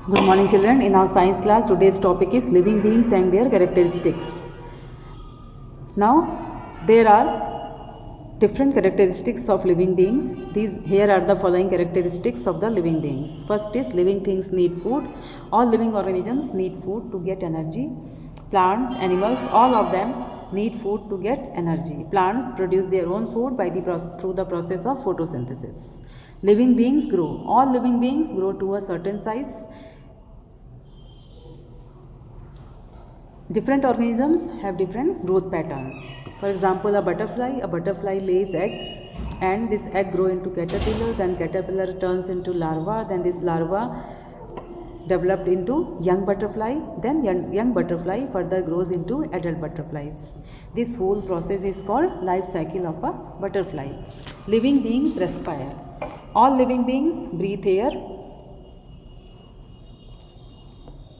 Good morning, children. In our science class, today's topic is living beings and their characteristics. Now, there are different characteristics of living beings. Here are the following characteristics of the living beings. First is living things need food. All living organisms need food to get energy. Plants, animals, all of them need food to get energy. Plants produce their own food through the process of photosynthesis. Living beings grow. All living beings grow to a certain size. Different organisms have different growth patterns. For example, a butterfly lays eggs and this egg grow into caterpillar, then caterpillar turns into larva, then this larva developed into young butterfly, then young butterfly further grows into adult butterflies. This whole process is called life cycle of a butterfly. Living beings respire. All living beings breathe air.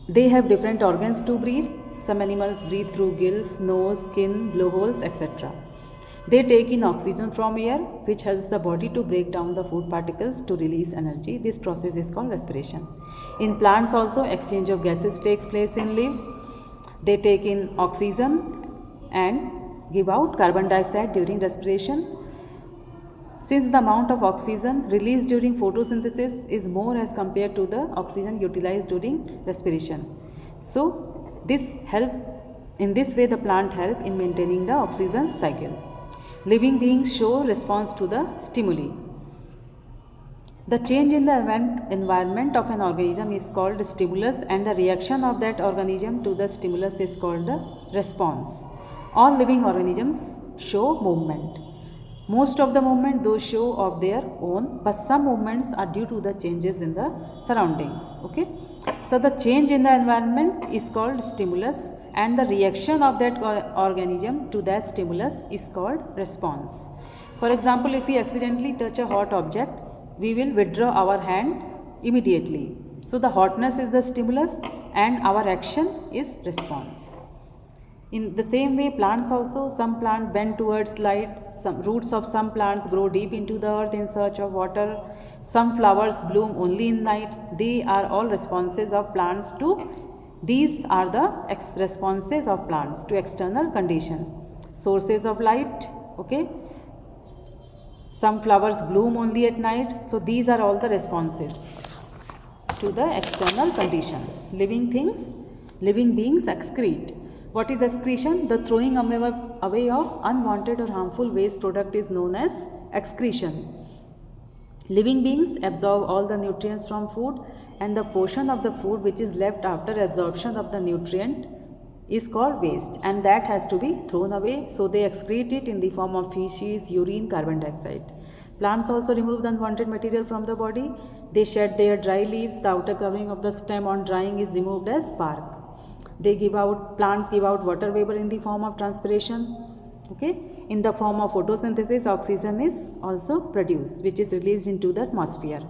They have different organs to breathe. Some animals breathe through gills, nose, skin, blowholes, etc. They take in oxygen from air, which helps the body to break down the food particles to release energy. This process is called respiration. In plants also, exchange of gases takes place in leaf. They take in oxygen and give out carbon dioxide during respiration. Since the amount of oxygen released during photosynthesis is more as compared to the oxygen utilized during respiration. So, in this way the plant help in maintaining the oxygen cycle. Living beings show response to the stimuli. The change in the environment of an organism is called stimulus, and the reaction of that organism to the stimulus is called the response. All living organisms show movement. Most of the movement those show of their own, but some movements are due to the changes in the surroundings. Okay. So the change in the environment is called stimulus, and the reaction of that organism to that stimulus is called response. For example, if we accidentally touch a hot object, we will withdraw our hand immediately. So the hotness is the stimulus and our action is response. In the same way, plants also, some plants bend towards light, some roots of some plants grow deep into the earth in search of water, some flowers bloom only in night. They are all responses of plants to, these are the responses of plants to external condition. Sources of light, okay. Some flowers bloom only at night, so these are all the responses to the external conditions. Living beings excrete. What is excretion? The throwing away of unwanted or harmful waste product is known as excretion. Living beings absorb all the nutrients from food, and the portion of the food which is left after absorption of the nutrient is called waste, and that has to be thrown away, so they excrete it in the form of feces, urine, carbon dioxide. Plants also remove the unwanted material from the body. They shed their dry leaves. The outer covering of the stem on drying is removed as bark. Plants give out water vapor in the form of transpiration. Okay. In the form of photosynthesis, oxygen is also produced, which is released into the atmosphere.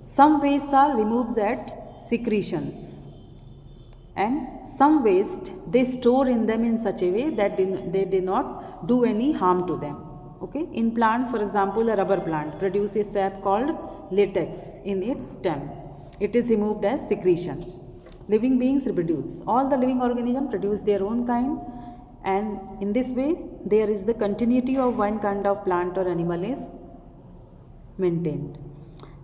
Some wastes are removed at secretions, and some waste they store in them in such a way that they do not do any harm to them. Okay. In plants, for example, a rubber plant produces sap called latex in its stem. It is removed as secretion. Living beings reproduce. All the living organisms produce their own kind, and in this way there is the continuity of one kind of plant or animal is maintained.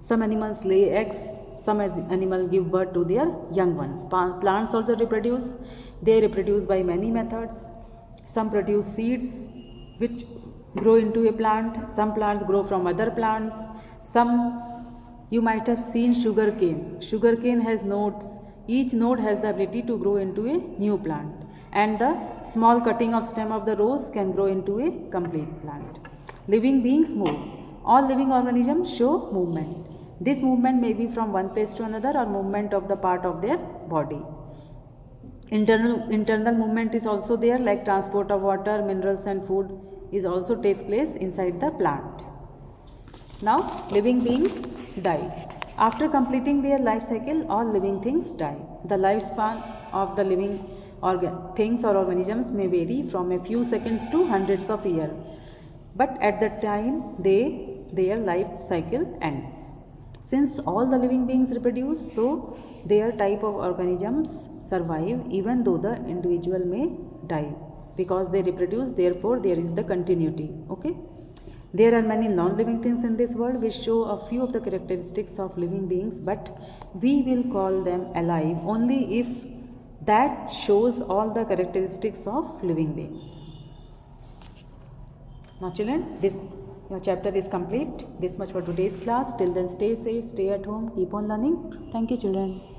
Some animals lay eggs, some animals give birth to their young ones. Plants also reproduce. They reproduce by many methods. Some produce seeds which grow into a plant. Some plants grow from other plants. You might have seen sugarcane. Sugarcane has nodes. Each node has the ability to grow into a new plant, and the small cutting of stem of the rose can grow into a complete plant. Living beings move. All living organisms show movement. This movement may be from one place to another or movement of the part of their body. Internal movement is also there, like transport of water, minerals and food is also takes place inside the plant. Now, living beings die. After completing their life cycle, all living things die. The lifespan of the living things or organisms may vary from a few seconds to hundreds of years, but at the time their life cycle ends. Since all the living beings reproduce, so their type of organisms survive even though the individual may die, because they reproduce, therefore there is the continuity. Okay, there are many non-living things in this world which show a few of the characteristics of living beings, but we will call them alive only if that shows all the characteristics of living beings. Now children, this your chapter is complete. This much for today's class. Till then, stay safe, stay at home, keep on learning. Thank you children.